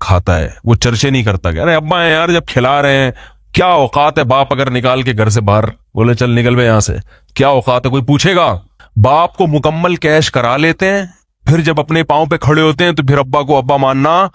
کھاتا ہے, وہ چرچے نہیں کرتا کہ ارے ابا ہیں یار جب کھلا رہے ہیں, کیا اوقات ہے باپ اگر نکال کے گھر سے باہر بولے چل نکل بے یہاں سے, کیا اوقات ہے, کوئی پوچھے گا؟ باپ کو مکمل کیش کرا لیتے ہیں, پھر جب اپنے پاؤں پہ کھڑے ہوتے ہیں تو پھر ابا کو ابا ماننا.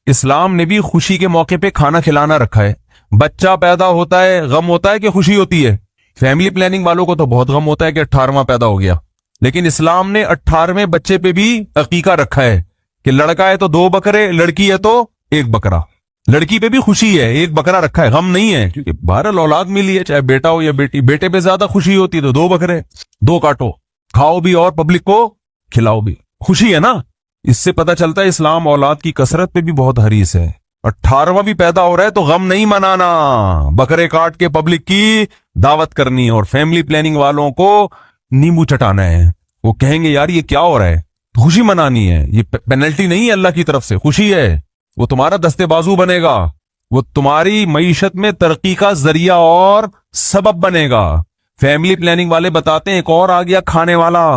اسلام نے بھی خوشی کے موقع پہ کھانا کھلانا رکھا ہے. بچہ پیدا ہوتا ہے غم ہوتا ہے کہ خوشی ہوتی ہے؟ فیملی پلاننگ والوں کو تو بہت غم ہوتا ہے کہ 18واں پیدا ہو گیا, لیکن اسلام نے 18ویں بچے پہ بھی عقیقہ رکھا ہے کہ لڑکا ہے تو 2 بکرے, لڑکی ہے تو 1 بکرا. لڑکی پہ بھی خوشی ہے, 1 بکرا رکھا ہے, غم نہیں ہے, کیونکہ بہرحال اولاد ملی ہے, چاہے بیٹا ہو یا بیٹی. بیٹے پہ زیادہ خوشی ہوتی ہے تو 2 بکرے, 2 کاٹو, کھاؤ بھی اور پبلک کو کھلاؤ بھی, خوشی ہے نا. اس سے پتہ چلتا ہے اسلام اولاد کی کثرت پہ بھی بہت حریص ہے. 18واں بھی پیدا ہو رہا ہے تو غم نہیں منانا, بکرے کاٹ کے پبلک کی دعوت کرنی, اور فیملی پلاننگ والوں کو نیمبو چٹانا ہے. وہ کہیں گے یار یہ کیا ہو رہا ہے, خوشی منانی ہے, یہ پینلٹی نہیں ہے اللہ کی طرف سے, خوشی ہے. وہ تمہارا دستے بازو بنے گا, وہ تمہاری معیشت میں ترقی کا ذریعہ اور سبب بنے گا. فیملی پلاننگ والے بتاتے ہیں ایک اور آ گیا کھانے والا,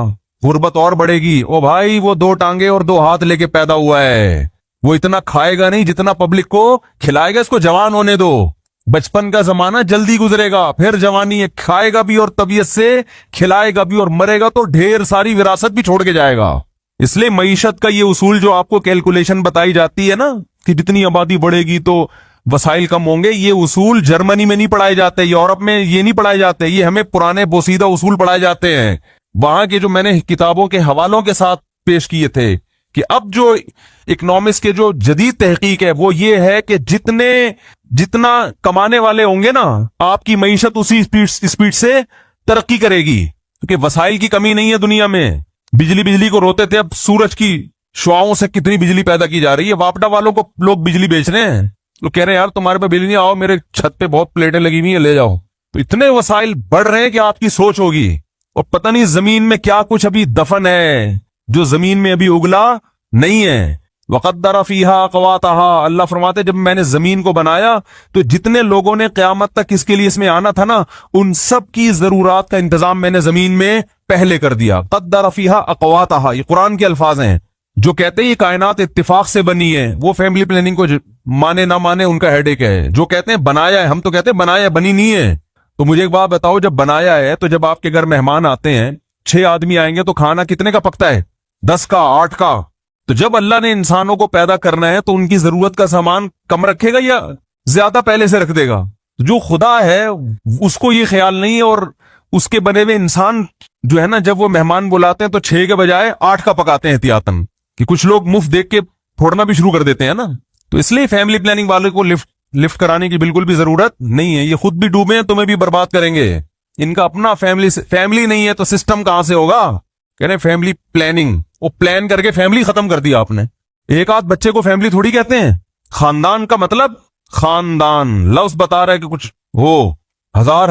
غربت اور بڑھے گی. او بھائی وہ 2 ٹانگیں اور 2 ہاتھ لے کے پیدا ہوا ہے, وہ اتنا کھائے گا نہیں جتنا پبلک کو کھلائے گا. اس کو جوان ہونے دو, بچپن کا زمانہ جلدی گزرے گا, پھر جوانی ہے, کھائے گا بھی اور طبیعت سے کھلائے گا بھی, اور مرے گا تو ڈھیر ساری وراثت بھی چھوڑ کے جائے گا. اس لیے معیشت کا یہ اصول جو آپ کو کیلکولیشن بتائی جاتی ہے نا کہ جتنی آبادی بڑھے گی تو وسائل کم ہوں گے, یہ اصول جرمنی میں نہیں پڑھائے جاتے, یورپ میں یہ نہیں پڑھائے جاتے, یہ ہمیں پرانے بوسیدہ اصول پڑھائے جاتے ہیں. وہاں کے جو میں نے کتابوں کے حوالوں کے ساتھ پیش کیے تھے کہ اب جو اکنامکس کے جو جدید تحقیق ہے وہ یہ ہے کہ جتنا کمانے والے ہوں گے نا, آپ کی معیشت اسی اسپیڈ سے ترقی کرے گی, کیونکہ وسائل کی کمی نہیں ہے دنیا میں. بجلی کو روتے تھے, اب سورج کی شعاؤں سے کتنی بجلی پیدا کی جا رہی ہے. واپڈا والوں کو لوگ بجلی بیچ رہے ہیں, لوگ کہہ رہے ہیں یار تمہارے پہ بجلی نہیں, آؤ میرے چھت پہ بہت پلیٹیں لگی ہوئی ہیں لے جاؤ. تو اتنے وسائل بڑھ رہے ہیں کہ آپ کی سوچ ہوگی, اور پتہ نہیں زمین میں کیا کچھ ابھی دفن ہے جو زمین میں ابھی اگلا نہیں ہے. وقدر فیہا اقواتہا, اللہ فرماتے جب میں نے زمین کو بنایا تو جتنے لوگوں نے قیامت تک اس کے لیے اس میں آنا تھا نا, ان سب کی ضرورات کا انتظام میں نے زمین میں پہلے کر دیا. قدر فیہا اقواتہا, یہ قرآن کے الفاظ ہیں. جو کہتے ہیں یہ کائنات اتفاق سے بنی ہے, وہ فیملی پلاننگ کو مانے نہ مانے ان کا ہیڈ ایک ہے. جو کہتے ہیں بنایا ہے, ہم تو کہتے ہیں بنایا ہے, بنی نہیں ہے. تو مجھے ایک بات بتاؤ, جب بنایا ہے تو جب آپ کے گھر مہمان آتے ہیں, 6 آدمی آئیں گے تو کھانا کتنے کا پکتا ہے, 10 کا 8 کا. تو جب اللہ نے انسانوں کو پیدا کرنا ہے تو ان کی ضرورت کا سامان کم رکھے گا یا زیادہ پہلے سے رکھ دے گا؟ جو خدا ہے اس کو یہ خیال نہیں ہے, اور اس کے بنے ہوئے انسان جو ہے نا جب وہ مہمان بلاتے ہیں تو 6 کے بجائے 8 کا پکاتے ہیں احتیاطاً, کہ کچھ لوگ مفت دیکھ کے پھوڑنا بھی شروع کر دیتے ہیں نا. تو اس لیے فیملی پلاننگ والے کو لفٹ کرانے کی بالکل بھی ضرورت نہیں ہے. یہ خود بھی ڈوبے ہیں, تمہیں بھی برباد کریں گے. ان کا اپنا فیملی نہیں ہے تو سسٹم کہاں سے ہوگا؟ کہہ رہے فیملی پلاننگ, وہ پلان کر کے فیملی ختم کر دیا آپ نے. ایک آدھ بچے کو فیملی تھوڑی کہتے ہیں. خاندان کا مطلب خاندان لفظ بتا رہا ہے کہ کچھ ہو, ہزار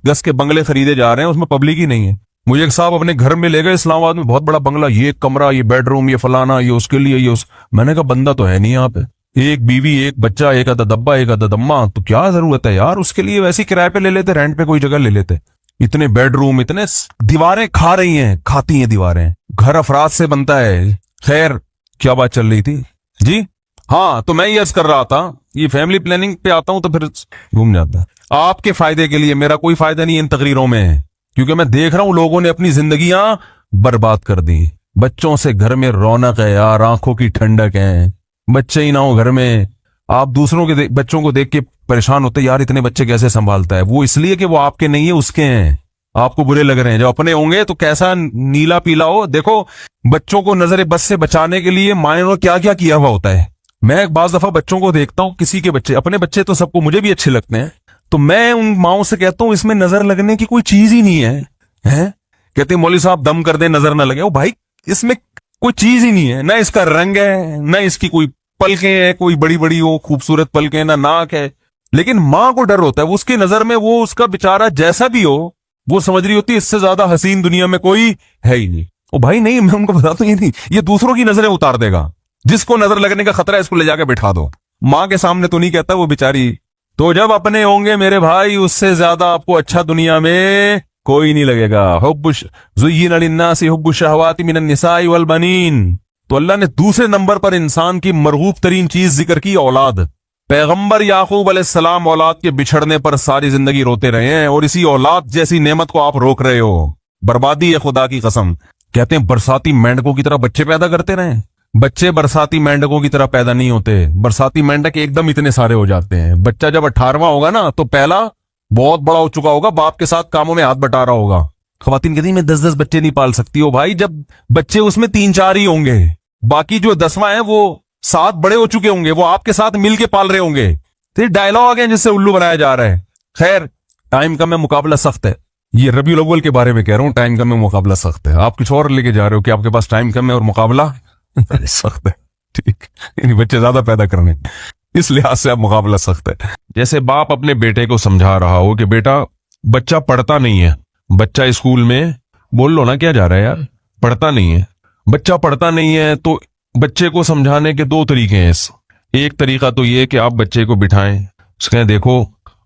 گز کے بنگلے خریدے جا رہے ہیں, اس میں پبلک ہی نہیں ہے. مجھے ایک صاحب اپنے گھر میں لے گئے اسلام آباد میں, بہت بڑا بنگلہ, یہ کمرہ, یہ بیڈ روم, یہ فلانا, یہ اس کے لیے, یہ اس. میں نے کہا بندہ تو ہے نہیں یہاں پہ, ایک بیوی, ایک بچہ, ایک آدھا دبا, ایک آدھا دما, تو کیا ضرورت ہے یار اس کے لیے؟ ویسے کرائے پہ لے لیتے, رینٹ پہ کوئی جگہ لے لیتے. اتنے بیڈ روم, اتنے دیواریں کھا رہی ہیں, کھاتی ہیں دیواریں. گھر افراد سے بنتا ہے. خیر کیا بات چل رہی تھی جی؟ ہاں تو میں یہ عرض کر رہا تھا, یہ فیملی پلاننگ پہ آتا ہوں تو پھر گھوم جاتا ہے. آپ کے فائدے کے لیے, میرا کوئی فائدہ نہیں ان تقریروں میں, کیونکہ میں دیکھ رہا ہوں لوگوں نے اپنی زندگیاں برباد کر دی. بچوں سے گھر میں رونق ہے یار, آنکھوں کی ٹھنڈک ہے. بچے ہی نہ ہو گھر میں, آپ دوسروں کے بچوں کو دیکھ کے پریشان ہوتے یار اتنے بچے کیسے سنبھالتا ہے. وہ اس لیے کہ وہ آپ کے نہیں ہے, اس کے ہیں, آپ کو برے لگ رہے ہیں. جب اپنے ہوں گے تو کیسا نیلا پیلا ہو. دیکھو بچوں کو نظر بد سے بچانے کے لیے مائیں نے کیا کیا ہوا ہوتا ہے. میں بعض دفعہ بچوں کو دیکھتا ہوں, کسی کے بچے, اپنے بچے تو سب کو مجھے بھی اچھے لگتے ہیں, تو میں ان ماؤں سے کہتا ہوں اس میں نظر لگنے کی کوئی چیز ہی نہیں ہے. کہتے ہیں مولوی صاحب دم کر دیں نظر نہ لگے. او بھائی اس میں کوئی چیز ہی نہیں ہے, نہ اس کا رنگ ہے, نہ اس کی کوئی پلکیں ہیں, کوئی بڑی بڑی ہو خوبصورت پلکیں, نہ ناک ہے. لیکن ماں کو ڈر ہوتا ہے, اس کی نظر میں وہ اس کا بیچارہ جیسا بھی ہو وہ سمجھ رہی ہوتی ہے اس سے زیادہ حسین دنیا میں کوئی ہے ہی نہیں. او بھائی نہیں, میں ان کو بتاتا ہوں یہ نہیں, یہ دوسروں کی نظریں اتار دے گا. جس کو نظر لگنے کا خطرہ ہے اس کو لے جا کے بٹھا دو. ماں کے سامنے تو نہیں کہتا وہ بیچاری. تو جب اپنے ہوں گے میرے بھائی, اس سے زیادہ آپ کو اچھا دنیا میں کوئی نہیں لگے گا. زین للناس حب الشہوات من النساء والبنین, تو اللہ نے دوسرے نمبر پر انسان کی مرغوب ترین چیز ذکر کی، اولاد۔ پیغمبر یعقوب علیہ السلام اولاد کے بچھڑنے پر ساری زندگی روتے رہے ہیں، اور اسی اولاد جیسی نعمت کو آپ روک رہے ہو۔ بربادی ہے خدا کی قسم۔ کہتے ہیں برساتی مینڈکوں کی طرح بچے پیدا کرتے رہیں، بچے برساتی مینڈکوں کی طرح پیدا نہیں ہوتے۔ برساتی مینڈک ایک دم اتنے سارے ہو جاتے ہیں۔ بچہ جب 18واں ہوگا نا تو پہلا بہت بڑا ہو چکا ہوگا، باپ کے ساتھ کاموں میں ہاتھ بٹا رہا ہوگا۔ خواتین کہتی ہیں میں 10 بچے نہیں پال سکتی ہو۔ بھائی جب بچے اس میں 3-4 ہی ہوں گے، باقی جو 10واں ہیں وہ 7 بڑے ہو چکے ہوں گے، وہ آپ کے ساتھ مل کے پال رہے ہوں گے۔ تو یہ ڈائلاگ ہے جس سے الو بنایا جا رہا ہے۔ خیر، ٹائم کم ہے، مقابلہ سخت ہے۔ یہ ربیع الاول کے بارے میں کہہ رہا ہوں، ٹائم کم ہے، مقابلہ سخت ہے۔ آپ کچھ اور لے کے جا رہے ہو کہ آپ کے پاس ٹائم کم ہے اور مقابلہ سخت ہے، ٹھیک، یعنی بچے زیادہ پیدا کرنے، اس لحاظ سے اب مقابلہ سخت ہے۔ جیسے باپ اپنے بیٹے کو سمجھا رہا ہو کہ بیٹا بچہ پڑھتا نہیں ہے، بچہ اسکول میں بول لو نا کیا جا رہا ہے یار، پڑھتا نہیں ہے، بچہ پڑھتا نہیں ہے، تو بچے کو سمجھانے کے 2 طریقے ہیں۔ ایک طریقہ تو یہ کہ آپ بچے کو بٹھائیں، اس کہیں دیکھو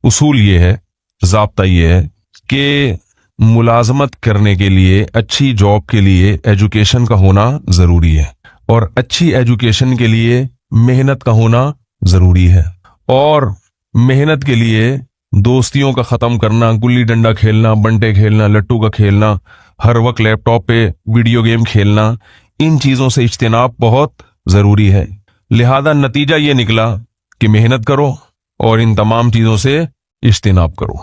اصول یہ ہے، ضابطہ یہ ہے کہ ملازمت کرنے کے لیے، اچھی جاب کے لیے ایجوکیشن کا ہونا ضروری ہے، اور اچھی ایجوکیشن کے لیے محنت کا ہونا ضروری ہے، اور محنت کے لیے دوستیوں کا ختم کرنا، گلی ڈنڈا کھیلنا، بنٹے کھیلنا، لٹو کا کھیلنا، ہر وقت لیپ ٹاپ پہ ویڈیو گیم کھیلنا، ان چیزوں سے اجتناب بہت ضروری ہے۔ لہذا نتیجہ یہ نکلا کہ محنت کرو اور ان تمام چیزوں سے اجتناب کرو۔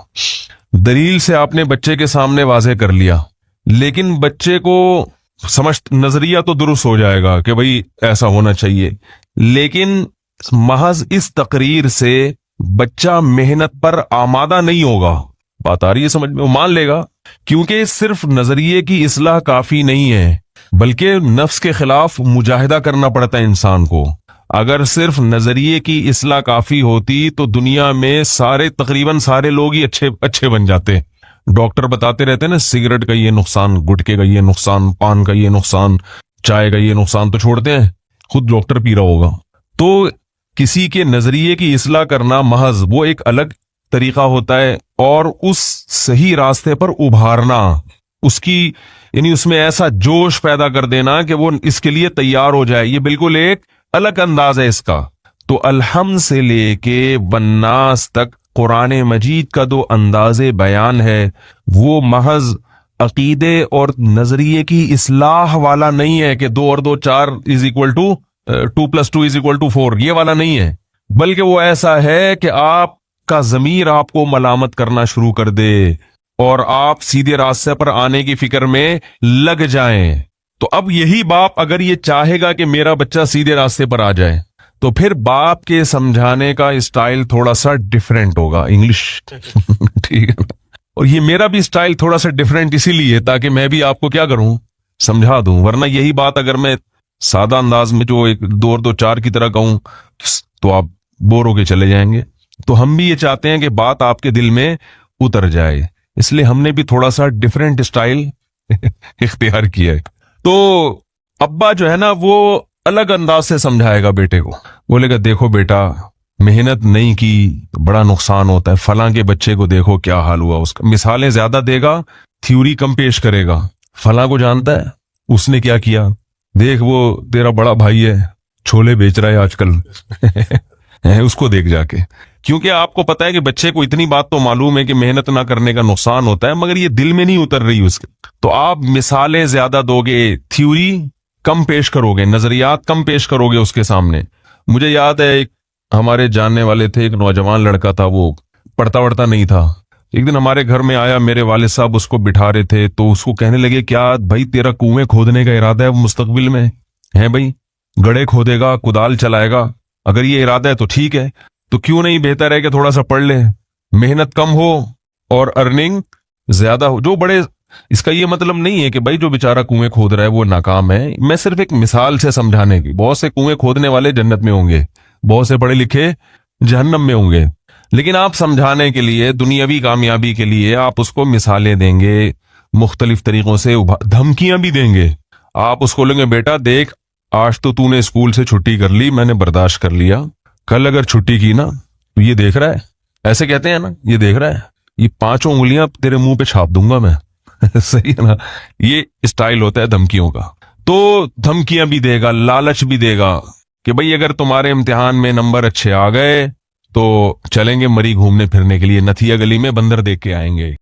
دلیل سے آپ نے بچے کے سامنے واضح کر لیا، لیکن بچے کو نظریہ تو درست ہو جائے گا کہ بھئی ایسا ہونا چاہیے، لیکن محض اس تقریر سے بچہ محنت پر آمادہ نہیں ہوگا۔ بات آ رہی ہے سمجھ میں؟ وہ مان لے گا، کیونکہ صرف نظریے کی اصلاح کافی نہیں ہے، بلکہ نفس کے خلاف مجاہدہ کرنا پڑتا ہے انسان کو۔ اگر صرف نظریے کی اصلاح کافی ہوتی تو دنیا میں تقریباً سارے لوگ ہی اچھے بن جاتے۔ ڈاکٹر بتاتے رہتے ہیں نا، سگریٹ کا یہ نقصان، گٹکے کا یہ نقصان، پان کا یہ نقصان، چائے کا یہ نقصان، تو چھوڑتے ہیں، خود ڈاکٹر پی رہا ہوگا۔ تو کسی کے نظریے کی اصلاح کرنا محض وہ ایک الگ طریقہ ہوتا ہے، اور اس صحیح راستے پر ابھارنا، یعنی اس میں ایسا جوش پیدا کر دینا کہ وہ اس کے لیے تیار ہو جائے، یہ بالکل ایک الگ انداز ہے اس کا۔ تو الحمد سے لے کے والناس تک قرآن مجید کا جو انداز بیان ہے وہ محض عقیدے اور نظریے کی اصلاح والا نہیں ہے کہ 2 اور 2 4 2 + 2 = 4، یہ والا نہیں ہے، بلکہ وہ ایسا ہے کہ آپ کا ضمیر آپ کو ملامت کرنا شروع کر دے اور آپ سیدھے راستے پر آنے کی فکر میں لگ جائیں۔ تو اب یہی باپ اگر یہ چاہے گا کہ میرا بچہ سیدھے راستے پر آ جائے، تو پھر باپ کے سمجھانے کا اسٹائل تھوڑا سا ڈیفرنٹ ہوگا، انگلش ٹھیک ہے نا؟ اور یہ میرا بھی اسٹائل تھوڑا سا ڈیفرنٹ اسی لیے تاکہ میں بھی آپ کو کیا کروں، سمجھا دوں۔ ورنہ یہی بات اگر میں سادہ انداز میں جو 1 2 4 کی طرح کہوں تو آپ بور ہو کے چلے جائیں گے۔ تو ہم بھی یہ چاہتے ہیں کہ بات آپ کے دل میں اتر جائے، اس لیے ہم نے بھی تھوڑا سا ڈیفرنٹ اسٹائل اختیار کیا ہے۔ تو ابا جو ہے نا وہ الگ انداز سے سمجھائے گا بیٹے کو، بولے گا دیکھو بیٹا، محنت نہیں کی تو بڑا نقصان ہوتا ہے، فلاں کے بچے کو دیکھو کیا حال ہوا اس کا۔ مثالیں زیادہ دے گا، تھیوری کم پیش کرے گا۔ فلاں کو جانتا ہے، اس نے کیا کیا، دیکھ وہ تیرا بڑا بھائی ہے، چھولے بیچ رہا ہے آج کل اس کو دیکھ جا کے۔ کیونکہ آپ کو پتا ہے کہ بچے کو اتنی بات تو معلوم ہے کہ محنت نہ کرنے کا نقصان ہوتا ہے، مگر یہ دل میں نہیں اتر رہی اس کے۔ تو آپ مثالیں زیادہ دو گے، تھیوری کم پیش کرو گے، نظریات کم پیش کرو گے اس کے سامنے۔ مجھے یاد ہے ایک ہمارے جاننے والے تھے، ایک نوجوان لڑکا تھا، وہ پڑھتا وڑھتا نہیں تھا۔ ایک دن ہمارے گھر میں آیا، میرے والد صاحب اس کو بٹھا رہے تھے، تو اس کو کہنے لگے کیا بھائی تیرا کنویں کھودنے کا ارادہ ہے مستقبل میں؟ ہے بھائی، گڑھے کھودے گا، کدال چلائے گا، اگر یہ ارادہ ہے تو ٹھیک ہے، تو کیوں نہیں بہتر ہے کہ تھوڑا سا پڑھ لے، محنت کم ہو اور ارننگ زیادہ ہو۔ جو بڑے، اس کا یہ مطلب نہیں ہے کہ بھائی جو بیچارہ کنویں کھود رہا ہے وہ ناکام ہے، میں صرف ایک مثال سے سمجھانے کی۔ بہت سے کنویں کھودنے والے جنت میں ہوں گے، بہت سے پڑھے لکھے جہنم میں ہوں گے، لیکن آپ سمجھانے کے لیے، دنیاوی کامیابی کے لیے آپ اس کو مثالیں دیں گے، مختلف طریقوں سے دھمکیاں بھی دیں گے۔ آپ اس کو لیں گے بیٹا دیکھ، آج تو نے اسکول سے چھٹی کر لی، میں نے برداشت کر لیا، کل اگر چھٹی کی نا تو یہ دیکھ رہا ہے، ایسے کہتے ہیں نا، یہ دیکھ رہا ہے، یہ 5 انگلیاں تیرے منہ پہ چھاپ دوں گا میں صحیح ہے نا؟ یہ اسٹائل ہوتا ہے دھمکیوں کا۔ تو دھمکیاں بھی دے گا, لالچ بھی دے گا کہ بھئی اگر تمہارے امتحان میں نمبر اچھے آ گئے تو چلیں گے مری گھومنے پھرنے کے لیے, نتھیا گلی میں بندر دیکھ کے آئیں گے.